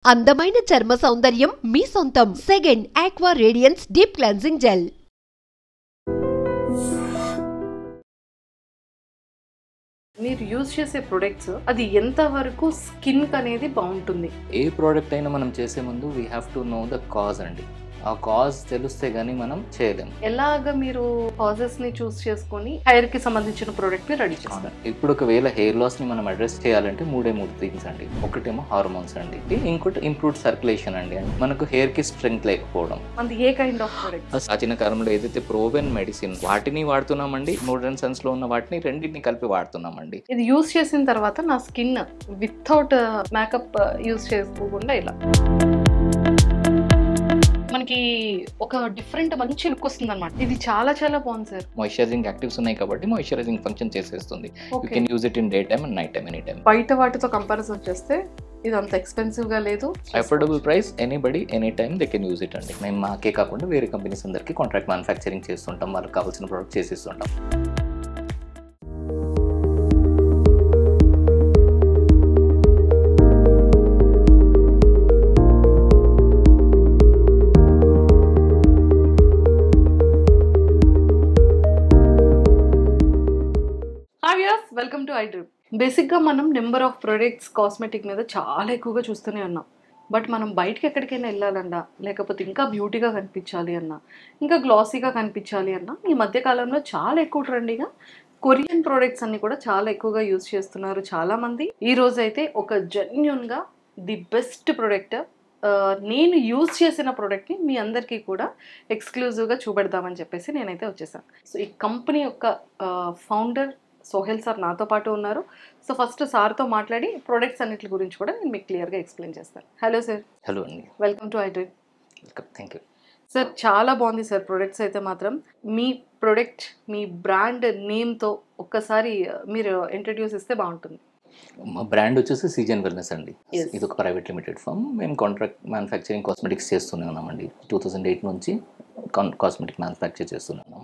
అందమైన చర్మ సౌందర్యం మీ సొంతం. Second aqua radiance deep cleansing gel. మీరు యూజ్ చేసే ప్రొడక్ట్స్ అది ఎంత వరకు స్కిన్ అనేది బాగుంటుంది? ఏ ప్రోడక్ట్ అయినా మనం చేసే ముందు we have to know the cause అండి. ఆ కాజ్ తెలిస్తే గానీ మనం చేయలేము. ఎలాగ మీరు కాజెస్ ని చూస్ చేసుకొని హెయిర్ కి సంబంధించిన ప్రోడక్ట్ ని రెడీ చేస్తారు? ఇప్పుడు ఒకవేళ హెయిర్ లాస్ ని మనం అడ్రస్ చేయాలంటే మూడు థింగ్స్ అండి. ఒకటేమో హార్మోన్స్ అండి, ఇంకోటి ఇంప్రూవ్డ్ సర్క్యులేషన్ అండి, మనకు హెయిర్ కి స్ట్రెంగ్త్ లేకపోవడం. అది ఏ కైండ్ ఆఫ్ ప్రొడక్ట్? ప్రాచీన కాలంలో ఏదైతే ప్రోవెన్ మెడిసిన్ వాటిని వాడుతున్నామండి, మోడర్న్ సైన్స్ లో ఉన్న వాటిని రెండింటిని కలిపి వాడుతున్నామండి. ఇది యూజ్ చేసిన తర్వాత నా స్కిన్ వితౌట్ మేకప్ యూజ్ చేసుకోకుండా ఇలా మనకి ఒక డిఫరెంట్ మంచి లుక్ వస్తుంది అనమాట. ఇది చాలా చాలా బాగుంది సార్. మాయిశ్చరైజింగ్ యాక్టివ్స్ ఉన్నాయి కాబట్టి మాయిశ్చరైజింగ్ ఫంక్షన్ చేసేస్తుంది. You can use it in day time and night time, any time. బయట వాటితో కంపారిజన్ చేస్తే ఇది అంత ఎక్స్పెన్సివ్ గా లేదు. Affordable price, anybody any time they can use it అండి. మేము మాకే కాకుండా వేరే కంపెనీస్ అందరికీ కాంట్రాక్ట్ మ్యానుఫ్యాక్చరింగ్ చేస్తుంటాం, వాళ్ళకి కావాల్సిన ప్రోడక్ట్ చేసిస్తుంటాం. Welcome to iDream. బేసిక్గా మనం నెంబర్ ఆఫ్ ప్రొడక్ట్స్ కాస్మెటిక్ మీద చాలా ఎక్కువగా చూస్తూనే ఉన్నాం. బట్ మనం బయటకి ఎక్కడికైనా వెళ్ళాలన్నా, లేకపోతే ఇంకా బ్యూటీగా కనిపించాలి అన్నా, ఇంకా గ్లాసీగా కనిపించాలి అన్నా, ఈ మధ్యకాలంలో చాలా ఎక్కువ ట్రెండింగ్గా కొరియన్ ప్రోడక్ట్స్ అన్ని కూడా చాలా ఎక్కువగా యూజ్ చేస్తున్నారు చాలామంది. ఈ రోజు అయితే ఒక జెన్యూన్గా ది బెస్ట్ ప్రోడక్ట్, నేను యూజ్ చేసిన ప్రోడక్ట్ని మీ అందరికీ కూడా ఎక్స్క్లూజివ్గా చూపెడదామని చెప్పేసి నేనైతే వచ్చేసాను. సో ఈ కంపెనీ యొక్క ఫౌండర్ సోహెల్ సార్ నాతో పాటు ఉన్నారు. సో ఫస్ట్ సార్తో మాట్లాడి ప్రొడక్ట్స్ అన్నిటి గురించి కూడా నేను మీకు క్లియర్గా ఎక్స్ప్లెయిన్ చేస్తాను. Hello sir. హలో అండి. Welcome to iDream. Welcome. Thank you sir. చాలా బాగుంది సార్ ప్రొడక్ట్స్ అయితే మాత్రం. మీ ప్రొడక్ట్, మీ బ్రాండ్ నేమ్తో ఒక్కసారి మీరు ఇంట్రడ్యూస్ ఇస్తే బాగుంటుంది. మా బ్రాండ్ వచ్చేసి సీజన్ వెల్నెస్ అండి. ఇది ఒక ప్రైవేట్ లిమిటెడ్ ఫర్మ్. మేము కాంట్రాక్ట్ మ్యానుఫ్యాక్చరింగ్ కాస్మెటిక్స్ చేస్తూనే ఉన్నామండి. 2008 నుంచి కాస్మెటిక్ మ్యానుఫ్యాక్చర్ చేస్తున్నాము.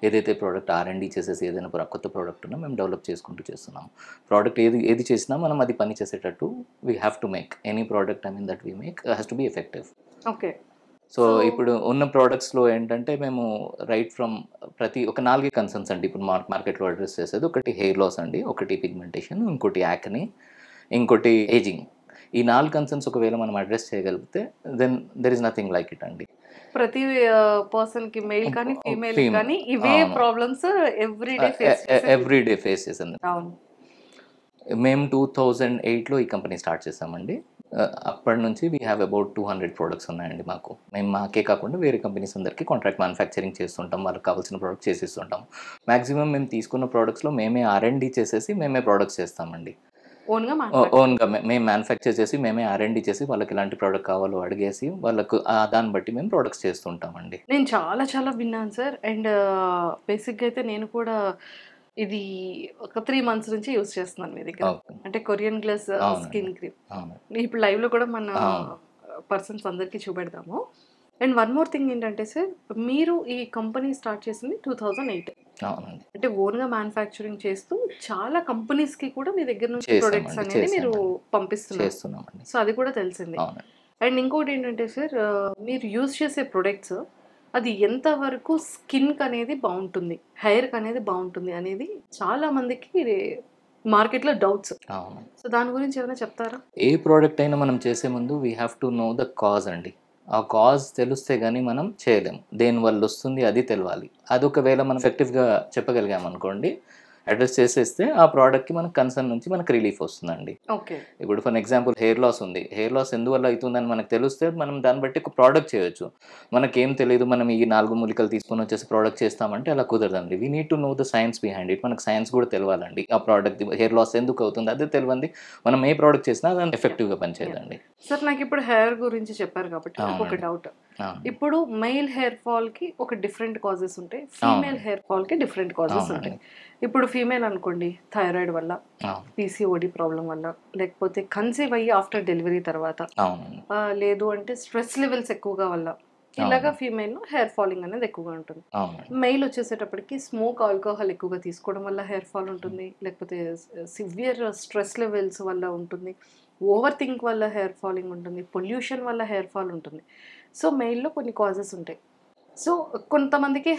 ఏదైతే ప్రోడక్ట్ R&D చేసేసి ఏదైనా కొత్త ప్రోడక్ట్ ఉన్నా మేము డెవలప్ చేసుకుంటూ చేస్తున్నాము. ప్రోడక్ట్ ఏది చేసినా మనం అది పని చేసేటట్టు we have to make any product that we make has to be effective. Okay. So ఇప్పుడు ఉన్న ప్రోడక్ట్స్లో ఏంటంటే మేము రైట్ ఫ్రమ్ ఒక 4 కన్సర్న్స్ అండి ఇప్పుడు మార్కెట్లో అడ్రస్ చేసేది. ఒకటి హెయిర్ లాస్ అండి, ఒకటి పిగ్మెంటేషన్, ఇంకోటి యాక్ని, ఇంకోటి ఏజింగ్. ఈ 4 కన్సర్న్స్ ఒకవేళ మనం అడ్రస్ చేయగలిగితే then there is nothing like it అండి. ప్రతి పర్సన్ కి, మెయిల్ కానీ ఫీమేల్ కానీ ఇవే ప్రాబ్లమ్స్ ఎవ్రీడే ఫేస్ చేసాను. మేము 2008లో ఈ కంపెనీ స్టార్ట్ చేసామండి. అప్పటి నుంచి వీ హ్యావ్ అబౌట్ 200 ప్రోడక్ట్స్ ఉన్నాయండి మాకు. మేము మాకే కాకుండా వేరే కంపెనీస్ అందరికీ కాంట్రాక్ట్ మ్యానుఫ్యాక్చరింగ్ చేస్తుంటాం, వాళ్ళకి కావాల్సిన ప్రోడక్ట్ చేసిస్తుంటాం. మ్యాక్సిమం మేము తీసుకున్న ప్రోడక్ట్స్లో మేమే R&D చేసేసి మేమే ప్రోడక్ట్స్ చేస్తామండి. ఓన్గా మేము మ్యానుఫ్యాక్చర్ చేసి మేమే R&D చేసి వాళ్ళకి ఎలాంటి ప్రోడక్ట్ కావాలో అడిగేసి వాళ్ళకు దాన్ని బట్టి మేము ప్రోడక్ట్స్ చేస్తుంటామండి. నేను చాలా చాలా విన్నాను సార్. అండ్ బేసిక్గా అయితే నేను కూడా ఇది ఒక 3 months నుంచి యూజ్ చేస్తున్నాను మీ దగ్గర. అంటే కొరియన్ గ్లాస్ స్కిన్ క్రీమ్. ఇప్పుడు లైవ్లో కూడా మన పర్సన్స్ అందరికీ చూపెడతాము. అండ్ వన్ మోర్ థింగ్ ఏంటంటే సార్, మీరు ఈ కంపెనీ స్టార్ట్ చేసింది 2008. అంటే ఓన్గా మ్యానుఫ్యాక్చరింగ్ చేస్తూ చాలా కంపెనీస్కి కూడా మీ దగ్గర నుంచి ప్రొడక్ట్స్ అనేది మీరు పంపిస్తున్నారు. సో అది కూడా తెలిసింది. అండ్ ఇంకోటి ఏంటంటే సార్, మీరు యూజ్ చేసే ప్రొడక్ట్స్ అది ఎంత వరకు స్కిన్ అనేది బాగుంటుంది, హెయిర్ అనేది బాగుంటుంది అనేది చాలా మందికి మార్కెట్లో డౌట్స్. సో దాని గురించి ఏమైనా చెప్తారా? ఏ ప్రోడక్ట్ అయినా మనం చేసే ముందు we have to know the cause అండి. ఆ కాజ్ తెలిస్తే కానీ మనం చేయలేము. దేనివల్ల వస్తుంది అది తెలవాలి. అది ఒకవేళ మనం ఎఫెక్టివ్గా చెప్పగలిగామనుకోండి, అడ్రస్ చేసేస్తే ఆ ప్రోడక్ట్కి మనకు కన్సర్న్ నుంచి మనకు రిలీఫ్ వస్తుందండి. ఓకే. ఇప్పుడు ఫర్ ఎగ్జాంపుల్ హెయిర్ లాస్ ఉంది. హెయిర్ లాస్ ఎందువల్ల అవుతుందని మనకు తెలిస్తే మనం దాన్ని బట్టి ఒక ప్రోడక్ట్ చేయొచ్చు. మనకేం తెలియదు, మనం ఈ 4 మూలికలు తీసుకొని వచ్చేసి ప్రోడక్ట్ చేస్తామంటే అలా కుదరదండి. We need to know the science behind it. మనకు సైన్స్ కూడా తెలియాలండి. ఆ ప్రోడక్ట్ హెయిర్ లాస్ ఎందుకు అవుతుంది అదే తెలియంది మనం ఏ ప్రోడక్ట్ చేసినా దాన్ని ఎఫెక్టివ్గా పనిచేయదండి. సార్ నాకు ఇప్పుడు హెయిర్ గురించి చెప్పారు కాబట్టి ఒక డౌట్. ఇప్పుడు మెయిల్ హెయిర్ ఫాల్ కి ఒక డిఫరెంట్ కాజెస్ ఉంటాయి, ఫీమేల్ హెయిర్ ఫాల్ కి డిఫరెంట్ కాజెస్ ఉంటాయి. ఇప్పుడు ఫీమేల్ అనుకోండి, థైరాయిడ్ వల్ల, PCOD ప్రాబ్లం వల్ల, లేకపోతే కన్సీవ్ అయ్యి ఆఫ్టర్ డెలివరీ తర్వాత, లేదు అంటే స్ట్రెస్ లెవెల్స్ ఎక్కువగా వల్ల, ఇలాగా ఫీమేల్ హెయిర్ ఫాలింగ్ అనేది ఎక్కువగా ఉంటుంది. మెయిల్ వచ్చేసేటప్పటికి స్మోక్, ఆల్కహాల్ ఎక్కువగా తీసుకోవడం వల్ల హెయిర్ ఫాల్ ఉంటుంది, లేకపోతే సివియర్ స్ట్రెస్ లెవెల్స్ వల్ల ఉంటుంది, ఓవర్ థింక్ వల్ల హెయిర్ ఫాలింగ్ ఉంటుంది, పొల్యూషన్ వల్ల హెయిర్ ఫాల్ ఉంటుంది. సో మెయిల్లో కొన్ని కాజెస్ ఉంటాయి. సో కొంతమందికి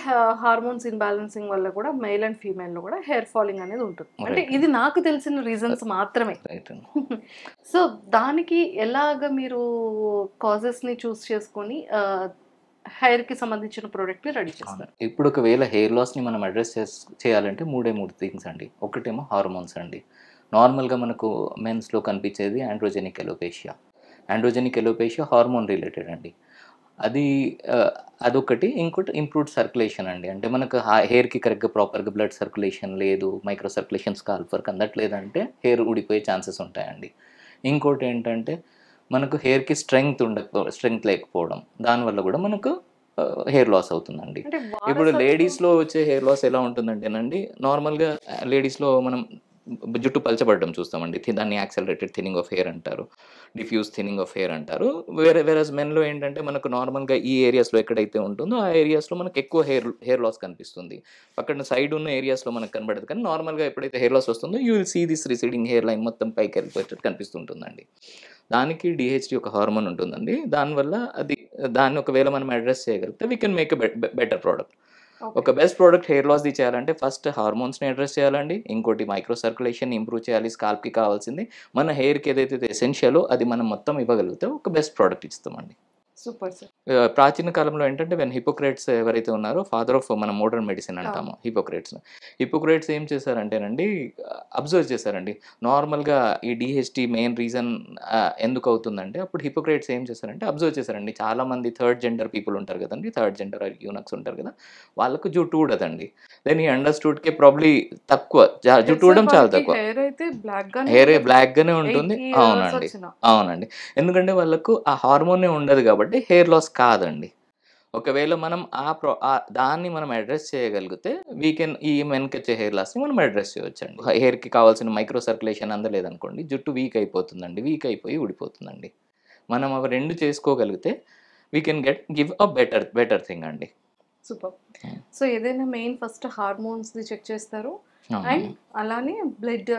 హార్మోన్స్ ఇన్బ్యాలెన్సింగ్ వల్ల కూడా మెయిల్ అండ్ ఫీమేల్లో కూడా హెయిర్ ఫాలింగ్ అనేది ఉంటుంది. అంటే ఇది నాకు తెలిసిన రీజన్స్ మాత్రమే. సో దానికి ఎలాగ మీరు కాజెస్ని చూస్ చేసుకొని హెయిర్కి సంబంధించిన ప్రోడక్ట్ని రెడీ చేస్తారు? ఇప్పుడు ఒకవేళ హెయిర్ లాస్ని మనం అడ్రస్ చేయాలంటే మూడు థింగ్స్ అండి. ఒకటేమో హార్మోన్స్ అండి. నార్మల్గా మనకు మెన్స్లో కనిపించేది androgenic alopecia. Androgenic alopecia hormone related అండి. అదొకటి. ఇంకోటి ఇంప్రూవ్డ్ సర్క్యులేషన్ అండి. అంటే మనకు హెయిర్కి కరెక్ట్గా ప్రాపర్గా బ్లడ్ సర్క్యులేషన్ లేదు, మైక్రో సర్క్యులేషన్ స్కాల్ప్ వర్క్ అందట్లేదంటే హెయిర్ ఊడిపోయే ఛాన్సెస్ ఉంటాయండి. ఇంకోటి ఏంటంటే మనకు హెయిర్కి స్ట్రెంగ్త్ లేకపోవడం, దానివల్ల కూడా మనకు హెయిర్ లాస్ అవుతుందండి. ఇప్పుడు లేడీస్లో వచ్చే హెయిర్ లాస్ ఎలా ఉంటుందంటేనండి, నార్మల్గా లేడీస్లో మనం జుట్టు పలచబడడం చూస్తామండి. దాన్ని యాక్సలరేటెడ్ థిన్నింగ్ ఆఫ్ హెయిర్ అంటారు, డిఫ్యూజ్ థిన్నింగ్ ఆఫ్ హెయిర్ అంటారు. వేరస్ మెన్లో ఏంటంటే మనకు నార్మల్గా ఈ ఏరియాస్లో ఎక్కడైతే ఉంటుందో ఆ ఏరియాస్లో మనకు ఎక్కువ హెయిర్ లాస్ కనిపిస్తుంది. పక్కన సైడ్ ఉన్న ఏరియాస్లో మనకు కనబడదు. కానీ నార్మల్గా ఎప్పుడైతే హెయిర్ లాస్ వస్తుందో you will see this receding hair line మొత్తం పైకి వెళ్ళిపోయేటట్టు కనిపిస్తుంటుందండి. దానికి డిహెచ్డి ఒక హార్మోన్ ఉంటుందండి. దానివల్ల దాన్ని ఒకవేళ మనం అడ్రస్ చేయగలిగితే we can make better product. ఒక బెస్ట్ ప్రోడక్ట్ హెయిర్ లాస్ది చేయాలంటే ఫస్ట్ హార్మోన్స్ని అడ్రస్ చేయాలండి. ఇంకోటి మైక్రో సర్క్యులేషన్ ఇంప్రూవ్ చేయాలి. స్కాల్ప్కి కావాల్సింది మన హెయిర్కి ఏదైతే ఎసెన్షియలో అది మనం మొత్తం ఇవ్వగలిగితే ఒక బెస్ట్ ప్రోడక్ట్ ఇస్తామండి. Super sir. ప్రాచీన కాలంలో ఏంటంటే హిపోక్రేట్స్ ఎవరైతే ఉన్నారో ఫాదర్ ఆఫ్ మన మోడర్న్ మెడిసిన్ అంటాము హిపోక్రేట్స్ ఏం చేశారంటేనండి, అబ్జర్వ్ చేశారండి నార్మల్గా ఈ డిహెచ్డి మెయిన్ రీజన్ ఎందుకు అవుతుందంటే అప్పుడు హిపోక్రేట్స్ ఏం చేశారంటే అబ్జర్వ్ చేశారండి. చాలామంది థర్డ్ జెండర్ పీపుల్ ఉంటారు కదండి, థర్డ్ జెండర్ యూనక్స్ ఉంటారు కదా, వాళ్ళకు జుట్టు ఊడదండి. దెన్ ఈ అండర్స్టూడ్కి ప్రాబ్లీ తక్కువ జుట్టు ఊడడం చాలా తక్కువ, హెయిర్ బ్లాక్గానే ఉంటుంది. అవునండి. ఎందుకంటే వాళ్ళకు ఆ హార్మోనే ఉండదు కాబట్టి హెయిర్ లాస్ కాదండి. ఒకవేళ మనం దాన్ని మనం అడ్రస్ చేయగలిగితే ఈ మెన్కి వచ్చే హెయిర్ లాస్ని మనం అడ్రస్ చేయవచ్చండి. హెయిర్కి కావాల్సిన మైక్రో సర్క్యులేషన్ అందలేదనుకోండి, జుట్టు వీక్ అయిపోతుందండి, వీక్ అయిపోయి ఊడిపోతుందండి. మనం అవి రెండు చేసుకోగలిగితే we can give a better thing అండి. సూపర్. సో ఏదైనా మెయిన్ ఫస్ట్ హార్మోన్స్ది చెక్ చేస్తారు, అండ్ అలానే బ్లడ్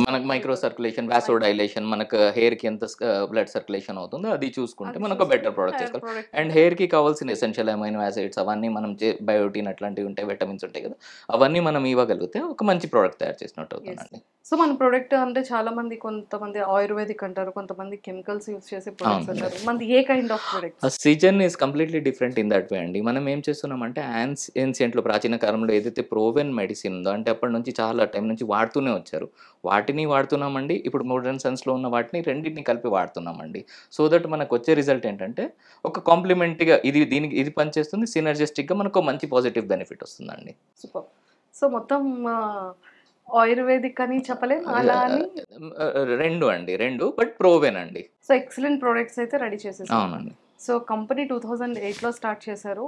మనకు మైక్రో సర్క్యులేషన్, వాసోడైలేషన్, మనకు హెయిర్కి ఎంత బ్లడ్ సర్క్యులేషన్ అవుతుందో అది చూసుకుంటే మనకు బెటర్ ప్రోడక్ట్ చేసుకోవాలి. అండ్ హెయిర్కి కావాల్సిన ఎసెన్షియల్ అమైనో యాసిడ్స్ అవన్నీ మనం బయోటిన్ అట్లాంటివి ఉంటాయి, విటమిన్స్ ఉంటాయి కదా, అవన్నీ మనం ఇవ్వగలిగితే ఒక మంచి ప్రోడక్ట్ తయారు చేసినట్టు అవుతుందండి. సో మన ప్రోడక్ట్ అంటే చాలా మంది కొంతమంది ఆయుర్వేదిక్ అంటారు, కొంతమంది కెమికల్స్ యూస్ చేసే ప్రొడక్ట్స్ అంటారు. మనది ఏ కైండ్ ఆఫ్ ప్రొడక్ట్స్? సిజన్ is completely different in that way అండి. మనం ఏం చేస్తున్నామంటే ఏన్షియంట్లో ప్రాచీన కాలంలో ఏదైతే ప్రోవెన్ మెడిసిన్ ఉందో, అంటే అప్పటి నుంచి చాలా టైం నుంచి వాడుతూనే వచ్చారు, వాటిని వాడుతున్నామండి. ఇప్పుడు మోడర్న్ సైన్స్లో ఉన్న వాటిని రెండింటిని కలిపి వాడుతున్నామండి. సో దట్ మనకు వచ్చే రిజల్ట్ ఏంటంటే ఒక కాంప్లిమెంట్గా ఇది పనిచేస్తుంది, సినర్జిస్టిక్గా మనకు మంచి పాజిటివ్ బెనిఫిట్ వస్తుందండి. సూపర్. సో మొత్తం ఆయుర్వేదిక్ అని చెప్పలేం, అలా అని రెండు బట్ ప్రోవెన్ అండి. సో ఎక్సలెంట్ ప్రొడక్ట్స్ అయితే రెడీ చేసేసారు. అవునండి. సో కంపెనీ 2008లో స్టార్ట్ చేశారు.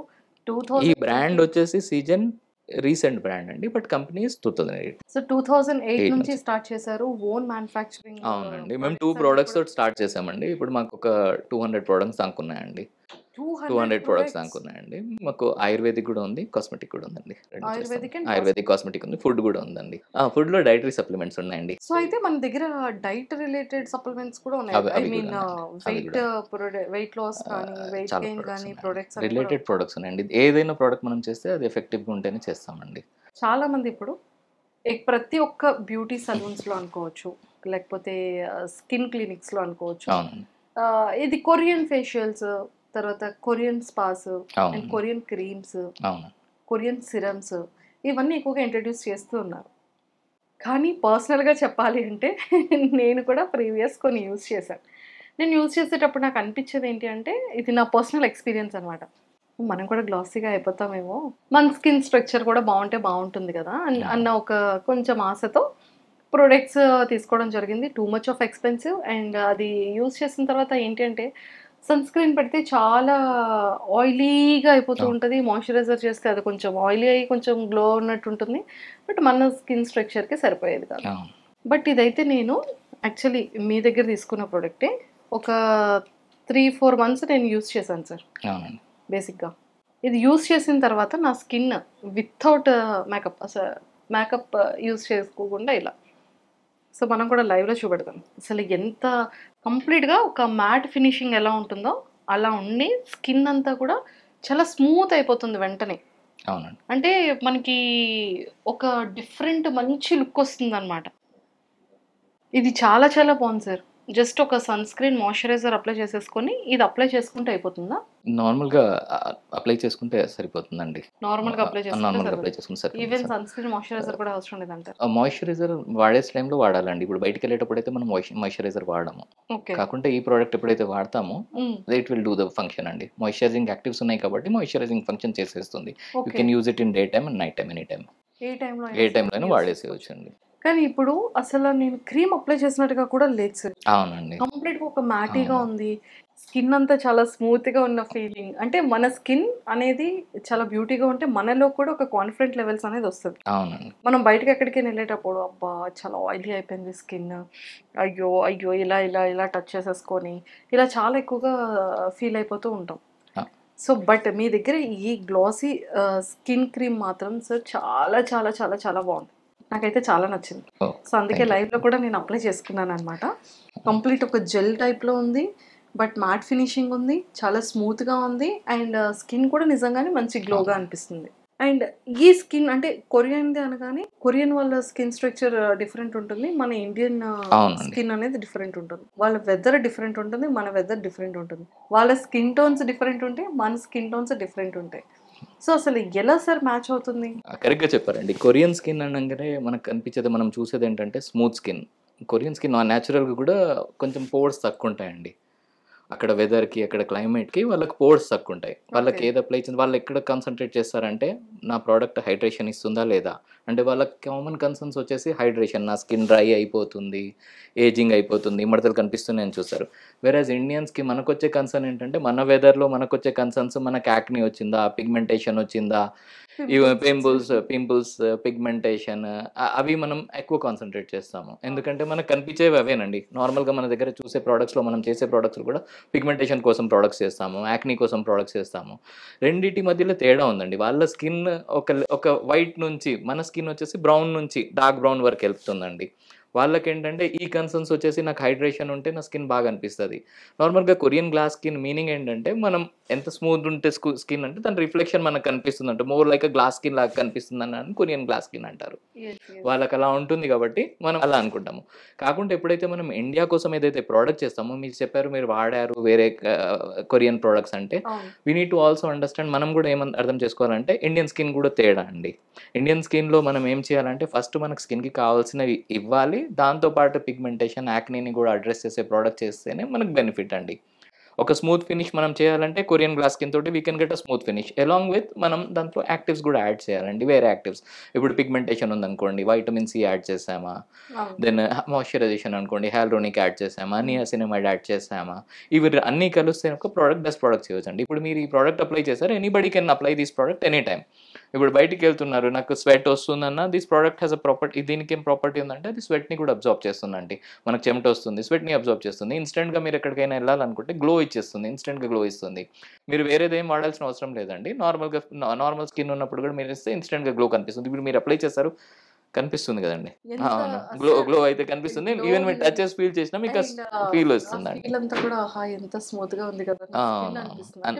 ఈ బ్రాండ్ వచ్చేసి సీజన్ రీసెంట్ బ్రాండ్ అండి, బట్ కంపెనీ 2008. సో 2008 నుంచి స్టార్ట్ చేశారు ఓన్ మ్యానుఫ్యాక్చరింగ్. అవునండి. మేము 2 ప్రోడక్ట్స్ తోటి స్టార్ట్ చేసామండి. ఇప్పుడు మాకు ఒక 200 ప్రోడక్ట్స్ దాకా ఉన్నాయండి. 200 ప్రొడక్ట్స్ అనుకున్నాయండి. మాకు ఆయుర్వేదిక్ కూడా ఉంది, కాస్మెటిక్ కూడా ఉందండి. ఆయుర్వేదిక్, కాస్మెటిక్ ఉంది, ఫుడ్ కూడా ఉందండి. ఫుడ్ లో డైటరీ సప్లిమెంట్స్ ఉన్నాయండి. సో అయితే మన దగ్గర డైట్ రిలేటెడ్ సప్లిమెంట్స్ కూడా ఉన్నాయి. ఐ మీన్ వెయిట్ లాస్ కానీ వెయిట్ గెయిన్ కానీ ప్రొడక్ట్స్ రిలేటెడ్ ప్రొడక్ట్స్ ఉన్నాయండి. ఏదైనా ప్రోడక్ట్ మనం చేస్తే అది ఎఫెక్టివ్ గా ఉంటేనే చేస్తామండి. చాలా మంది ఇప్పుడు ప్రతి ఒక్క బ్యూటీ సలూన్స్ లో అనుకోవచ్చు, లేకపోతే స్కిన్ క్లినిక్స్ లో అనుకోవచ్చు, ఇది కొరియన్ ఫేషియల్స్, తర్వాత Korean spas and Korean creams, Korean serums, ఇవన్నీ ఎక్కువగా ఇంట్రడ్యూస్ చేస్తూ ఉన్నారు. కానీ పర్సనల్గా చెప్పాలి అంటే నేను కూడా ప్రీవియస్ కొన్ని యూజ్ చేశాను. నేను యూజ్ చేసేటప్పుడు నాకు అనిపించేది ఏంటి అంటే, ఇది నా పర్సనల్ ఎక్స్పీరియన్స్ అనమాట. మనం కూడా గ్లాసీగా అయిపోతామేమో, మన స్కిన్ స్ట్రక్చర్ కూడా బాగుంటే బాగుంటుంది కదా అన్న ఒక కొంచెం ఆశతో ప్రొడక్ట్స్ తీసుకోవడం జరిగింది. Too much of expensive. And అది యూజ్ చేసిన తర్వాత ఏంటి అంటే, సన్ స్క్రీన్ పెడితే చాలా ఆయిలీగా అయిపోతూ ఉంటుంది, మాయిశ్చరైజర్ చేస్తే అది కొంచెం ఆయిలీ అయ్యి కొంచెం గ్లో ఉన్నట్టు ఉంటుంది, బట్ మన స్కిన్ స్ట్రక్చర్కి సరిపోయేది కాదు. బట్ ఇదైతే నేను యాక్చువల్లీ మీ దగ్గర తీసుకున్న ప్రోడక్టే ఒక 3-4 మంత్స్ నేను యూజ్ చేశాను సార్. బేసిక్గా ఇది యూజ్ చేసిన తర్వాత నా స్కిన్ వితౌట్ మేకప్ యూజ్ చేసుకోకుండా ఇలా సో మనం కూడా లైవ్లో చూపెడతాం అసలు ఎంత కంప్లీట్గా ఒక మ్యాట్ ఫినిషింగ్ ఎలా ఉంటుందో అలా ఉండి స్కిన్ అంతా కూడా చాలా స్మూత్ అయిపోతుంది వెంటనే. అవునండి. అంటే మనకి ఒక డిఫరెంట్ మంచి లుక్ వస్తుంది అనమాట. ఇది చాలా చాలా బాగుంది సార్. జస్ట్ ఒక సన్ స్క్రీన్ మాయిశ్చరైజర్ అప్లై చేసేసుకొని ఇది అప్లై చేసుకుంటే అయిపోతుందా? నార్మల్గా అప్లై చేసుకుంటే సరిపోతుందండి. నార్మల్గా అప్లై నార్మల్గా అప్లై చేసుకుంటే చేసుకుంటే సరిపోతుంది even sir. Sunscreen moisturiser కూడా అవసరం లేదంటారు. మాయిశ్చరైజర్ వాడే టైంలో వాడాలండి. ఇప్పుడు బయటికి వెళ్ళేటప్పుడు అయితే మనం మాయిశ్చరైజర్ వాడము. ఓకే. కాకుంటే ఈ ప్రోడక్ట్ ఎప్పుడైతే వాడతామో it will do the function అండి. మాయిశ్చరైజింగ్ యాక్టివ్స్ ఉన్నాయి కాబట్టి మాయిశ్చరైజింగ్ ఫంక్షన్ చేసేస్తుంది. You okay. Can use it in day time and night time, any time, ఏ టైంలో ఏ టైంలో అయినా వాడేసేయచ్చు అండి. కానీ ఇప్పుడు అసలు నేను క్రీమ్ అప్లై చేసినట్టుగా కూడా లేదు సార్. అవునండి. కంప్లీట్గా ఒక మ్యాటీగా అవును. ఉంది. స్కిన్ అంతా చాలా స్మూత్గా ఉన్న ఫీలింగ్. అంటే మన స్కిన్ అనేది చాలా బ్యూటీగా ఉంటే మనలో కూడా ఒక కాన్ఫిడెంట్ లెవెల్స్ అనేది వస్తుంది. అవునండి. మనం బయటకి ఎక్కడికైనా వెళ్ళేటప్పుడు అబ్బా చాలా ఆయిలీ అయిపోయింది స్కిన్, అయ్యో అయ్యో ఇలా ఇలా ఇలా టచ్ చేసేసుకొని ఇలా చాలా ఎక్కువగా ఫీల్ అయిపోతూ ఉంటాం. ఆ. సో బట్ మీ దగ్గర ఈ గ్లాసీ స్కిన్ క్రీమ్ మాత్రం సార్ చాలా చాలా చాలా చాలా బాగుంది. నాకైతే చాలా నచ్చింది. ఓ, సో అందుకే థ్యాంక్ యూ. లైవ్లో కూడా నేను అప్లై చేసుకున్నాను అనమాట. కంప్లీట్ ఒక జెల్ టైప్లో ఉంది, బట్ మ్యాట్ ఫినిషింగ్ ఉంది, చాలా స్మూత్గా ఉంది, అండ్ స్కిన్ కూడా నిజంగానే మంచి గ్లోగా అనిపిస్తుంది. అండ్ ఈ స్కిన్ అంటే కొరియన్ది అనగానే కొరియన్ వాళ్ళ స్కిన్ స్ట్రక్చర్ డిఫరెంట్ ఉంటుంది, మన ఇండియన్ అవునండి. స్కిన్ అనేది డిఫరెంట్ ఉంటుంది. వాళ్ళ వెదర్ డిఫరెంట్ ఉంటుంది, మన వెదర్ డిఫరెంట్ ఉంటుంది. వాళ్ళ స్కిన్ టోన్స్ డిఫరెంట్ ఉంటాయి, మన స్కిన్ టోన్స్ డిఫరెంట్ ఉంటాయి. సో అసలు ఎలా సార్ మ్యాచ్ అవుతుంది? కరెక్ట్గా చెప్పారండి. కొరియన్ స్కిన్ అనగానే మనకు కనిపించేది, మనం చూసేది ఏంటంటే స్మూత్ స్కిన్. కొరియన్ స్కిన్ న్యాచురల్గా కూడా కొంచెం పోర్స్ తక్కువ ఉంటాయండి. అక్కడ వెదర్కి, అక్కడ క్లైమేట్కి వాళ్ళకి పోర్స్ తక్కువ ఉంటాయి. వాళ్ళకి Okay. ఏది అప్లై చేసింది, వాళ్ళు ఎక్కడ కాన్సన్ట్రేట్ చేస్తారంటే నా ప్రోడక్ట్ హైడ్రేషన్ ఇస్తుందా లేదా. అంటే వాళ్ళకి కామన్ కన్సర్న్స్ వచ్చేసి హైడ్రేషన్, నా స్కిన్ డ్రై అయిపోతుంది, ఏజింగ్ అయిపోతుంది, మడతలు కనిపిస్తున్నాయని చూస్తారు. వేరేజ్ ఇండియన్స్కి మనకొచ్చే కన్సర్న్ ఏంటంటే మన వెదర్లో మనకొచ్చే కన్సర్న్స్, మనకు యాక్ని వచ్చిందా, పిగ్మెంటేషన్ వచ్చిందా, ఇవి పింపుల్స్, పిగ్మెంటేషన్, అవి మనం ఎక్కువ కాన్సన్ట్రేట్ చేస్తాము. ఎందుకంటే మనకు కనిపించేవి అవేనండి. నార్మల్గా మన దగ్గర చూసే ప్రోడక్ట్స్లో, మనం చేసే ప్రోడక్ట్స్లో కూడా పిగ్మెంటేషన్ కోసం ప్రోడక్ట్స్ చేస్తాము, యాక్నీ కోసం ప్రోడక్ట్స్ చేస్తాము. రెండింటి మధ్యలో తేడా ఉందండి. వాళ్ళ స్కిన్ ఒక వైట్ నుంచి, మన స్కిన్ వచ్చేసి బ్రౌన్ నుంచి డార్క్ బ్రౌన్ వరకు వెళ్తుందండి. వాళ్ళకి ఏంటంటే ఈ కన్సర్న్స్ వచ్చేసి నాకు హైడ్రేషన్ ఉంటే నా స్కిన్ బాగా అనిపిస్తుంది. నార్మల్గా కొరియన్ గ్లాస్ స్కిన్ మీనింగ్ ఏంటంటే మనం ఎంత స్మూత్ ఉంటే స్కిన్ అంటే దాని రిఫ్లెక్షన్ మనకు కనిపిస్తుంది, అంటే మోర్ లైక్ గ్లాస్ స్కిన్ లాగా కనిపిస్తుంది అని కొరియన్ గ్లాస్ స్కిన్ అంటారు. వాళ్ళకి అలా ఉంటుంది కాబట్టి మనం అలా అనుకుంటాము. కాకుంటే ఎప్పుడైతే మనం ఇండియా కోసం ఏదైతే ప్రోడక్ట్ చేస్తామో, మీరు చెప్పారు మీరు వాడారు వేరే కొరియన్ ప్రోడక్ట్స్ అంటే, we need to also understand, మనం కూడా ఏమని అర్థం చేసుకోవాలంటే ఇండియన్ స్కిన్ కూడా తేడా అండి. ఇండియన్ స్కిన్లో మనం ఏం చేయాలంటే ఫస్ట్ మనకు స్కిన్కి కావాల్సినవి ఇవ్వాలి, దాంతోపాటు పిగ్మెంటేషన్, యాక్నీని కూడా అడ్రస్ చేసే ప్రోడక్ట్ చేస్తేనే మనకు బెనిఫిట్ అండి. ఒక స్మూత్ ఫినిష్ మనం చేయాలంటే కొరియన్ గ్లాస్ స్కిన్ తోటి we can get a smooth finish. Along with మనం దాంట్లో యాక్టివ్స్ కూడా యాడ్ చేయాలండి, వేరే యాక్టివ్స్. ఇప్పుడు పిగ్మెంటేషన్ ఉందనుకోండి, వైటమిన్ సి యాడ్ చేసామా, దెన్ మాయిశ్చరైజేషన్ అనుకోండి, హ్యాల్రోనిక్ యాడ్ చేసామా, నియాసినమైడ్ యాడ్ చేసామా, ఇవి అన్నీ కలిస్తే ఒక ప్రోడక్ట్ బెస్ట్ ప్రోడక్ట్ చేయొచ్చండి. ఇప్పుడు మీరు ఈ ప్రోడక్ట్ అప్లై చేశారు, anybody can apply this product any time. ఇప్పుడు బయటికి వెళ్తున్నారు, నాకు స్వెట్ వస్తుందన్న, this product has a property. దీనికి ఏం ప్రాపర్టీ ఉందంటే అది స్వెట్ని కూడా అబ్జార్బ్ చేస్తుందండి. మనకు చెమట వస్తుంది, స్వెట్ని అబ్జార్బ్ చేస్తుంది. ఇన్స్టెంట్గా మీరు ఎక్కడికైనా వెళ్ళాలనుకుంటే గ్లో ఇచ్చేస్తుంది, ఇన్స్టెంట్గా గ్లో ఇస్తుంది. మీరు వేరేది ఏం వాడాల్సిన అవసరం లేదండి. నార్మల్ స్కిన్ ఉన్నప్పుడు కూడా మీరు ఇస్తే ఇన్స్టెంట్గా గ్లో కనిపిస్తుంది. ఇప్పుడు మీరు అప్లై చేస్తారు, కనిపిస్తుంది కదండి. అవును, గ్లో అయితే కనిపిస్తుంది. ఈవెన్ మీరు టచెస్ ఫీల్ చేసినా మీకు ఫీల్ వస్తుందండి. అంతా కూడా ఎంత స్మూత్ గా ఉంది కదా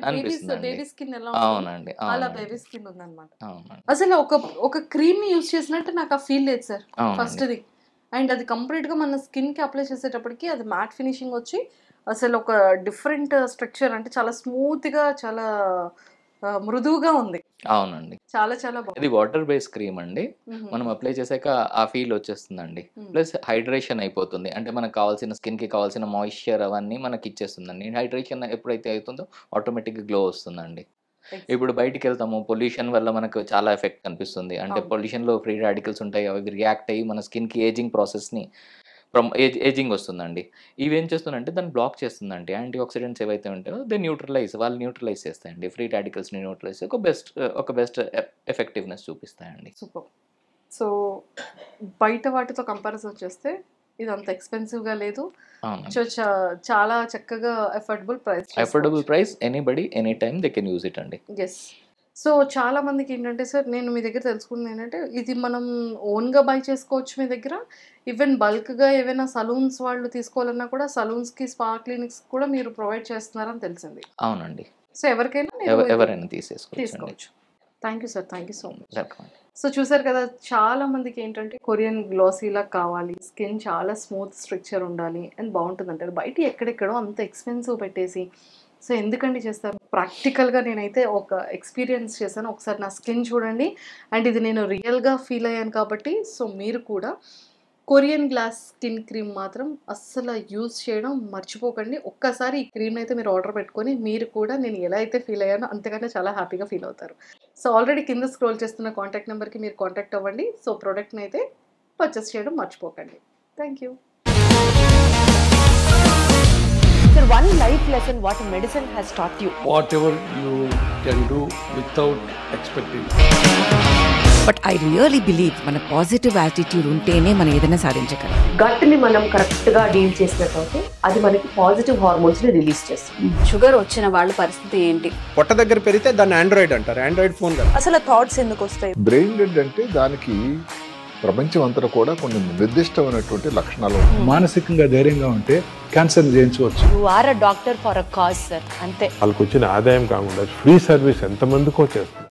అనిపిస్తుంది. బేబీ స్కిన్ ఎలా అవునండి, అలా అవునండి, బేబీ స్కిన్ ఉందన్నమాట. అవునండి, అసలు ఒక క్రీమ్ యూజ్ చేసినట్టు నాకు ఆ ఫీల్ లేదు సార్ అవునండి. ఫస్ట్ది. అండ్ అది కంప్లీట్గా మన స్కిన్కి అప్లై చేసేటప్పటికి అది మ్యాట్ ఫినిషింగ్ వచ్చి అసలు ఒక డిఫరెంట్ స్ట్రక్చర్, అంటే చాలా స్మూత్గా, చాలా మృదువుగా ఉంది. అవునండి, చాలా చాలా ఇది బాగుంది. వాటర్ బేస్ క్రీమ్ అండి. మనం అప్లై చేసాక ఆ ఫీల్ వచ్చేస్తుందండి. ప్లస్ హైడ్రేషన్ అయిపోతుంది, అంటే మనకు కావాల్సిన స్కిన్కి కావాల్సిన మాయిశ్చర్ అవన్నీ మనకి ఇచ్చేస్తుందండి. హైడ్రేషన్ ఎప్పుడైతే అవుతుందో ఆటోమేటిక్గా గ్లో వస్తుందండి. ఇప్పుడు బయటికి వెళ్తాము, పొల్యూషన్ వల్ల మనకు చాలా ఎఫెక్ట్ కనిపిస్తుంది. అంటే పొల్యూషన్లో ఫ్రీ రాడికల్స్ ఉంటాయి, అవి రియాక్ట్ అయ్యి మన స్కిన్కి ఏజింగ్ ప్రాసెస్ని ఏజింగ్ వస్తుందండి. ఇవి ఏం చేస్తుందంటే దాన్ని బ్లాక్ చేస్తుందండి. యాంటీ ఆక్సిడెంట్స్ ఏవైతే ఉంటాయో వాళ్ళు న్యూట్రలైజ్ చేస్తాయండి. ఫ్రీ రాడికల్స్ని న్యూట్రలైజ్ ఒక బెస్ట్ ఎఫెక్టివ్నెస్ చూపిస్తాయండి. సూపర్. సో బయట వాటితో కంపారిజన్ చేస్తే ఇది అంత ఎక్స్పెన్సివ్గా లేదు. అవును, చాలా చక్కగా affordable price. Price, anybody any time they can use it అండి. ఎస్. సో చాలా మందికి ఏంటంటే సార్, నేను మీ దగ్గర తెలుసుకుంది ఏంటంటే, ఇది మనం ఓన్గా బై చేసుకోవచ్చు మీ దగ్గర. ఈవెన్ బల్క్గా ఏవైనా సలూన్స్ వాళ్ళు తీసుకోవాలన్నా కూడా సలూన్స్కి, స్పా క్లినిక్స్ కూడా మీరు ప్రొవైడ్ చేస్తున్నారని తెలిసింది. అవునండి, సో ఎవరికైనా ఎవరైనా తీసేసుకోవచ్చు. తీసుకోవచ్చు. Thank you sir, thank you so much. Welcome. So చూసారు కదా, చాలా మందికి ఏంటంటే కొరియన్ గ్లాసీలా కావాలి, స్కిన్ చాలా స్మూత్ స్ట్రక్చర్ ఉండాలి అండ్ బాగుంటుంది అంటారు. బయట ఎక్కడెక్కడో అంత ఎక్స్పెన్సివ్ పెట్టేసి సో ఎందుకండి చేస్తారు? ప్రాక్టికల్గా నేనైతే ఒక ఎక్స్పీరియన్స్ చేశాను. ఒకసారి నా స్కిన్ చూడండి, అండ్ ఇది నేను రియల్గా ఫీల్ అయ్యాను కాబట్టి. సో మీరు కూడా కొరియన్ గ్లాస్ స్కిన్ క్రీమ్ మాత్రం అస్సలు యూజ్ చేయడం మర్చిపోకండి. ఒక్కసారి ఈ క్రీమ్ అయితే మీరు ఆర్డర్ పెట్టుకొని మీరు కూడా నేను ఎలా అయితే ఫీల్ అయ్యానో అంతకంటే చాలా హ్యాపీగా ఫీల్ అవుతారు. సో ఆల్రెడీ కింద స్క్రోల్ చేస్తున్న కాంటాక్ట్ నెంబర్కి మీరు కాంటాక్ట్ అవ్వండి. సో ప్రోడక్ట్ని అయితే పర్చేస్ చేయడం మర్చిపోకండి. Thank you. Sir, one life lesson what medicine has taught you. Whatever you can do without expecting. But I really believe మన పాజిటివ్ యాటిట్యూడ్ ఉంటేనే మనం ఏదైనా సాధించగలం. గట్ని మనం కరెక్ట్గా డీల్ చేసినట్లయితే అది మనకి పాజిటివ్ హార్మోన్స్ని రిలీజ్ చేస్తుంది. షుగర్ వచ్చిన వాళ్ళ పరిస్థితి ఏంటి? పొట్ట దగ్గర పెరిగితే దాన్ని ఆండ్రాయిడ్ అంటారు, ఆండ్రాయిడ్ ఫోన్ కదా. అసలు థాట్స్ ఎందుకు వస్తాయి? బ్రెయిన్ డెడ్ అంటే దానికి ప్రపంచం అంతా కూడా కొన్ని నిర్దిష్టమైనటువంటి లక్షణాలు. మానసికంగా ధైర్యంగా ఉంటే క్యాన్సర్ జయించవచ్చు. You are a doctor for a cause sir, అంతే. వాళ్ళకి వచ్చిన ఆదాయం కాకుండా ఫ్రీ సర్వీస్ ఎంతమందికో చేస్తారు.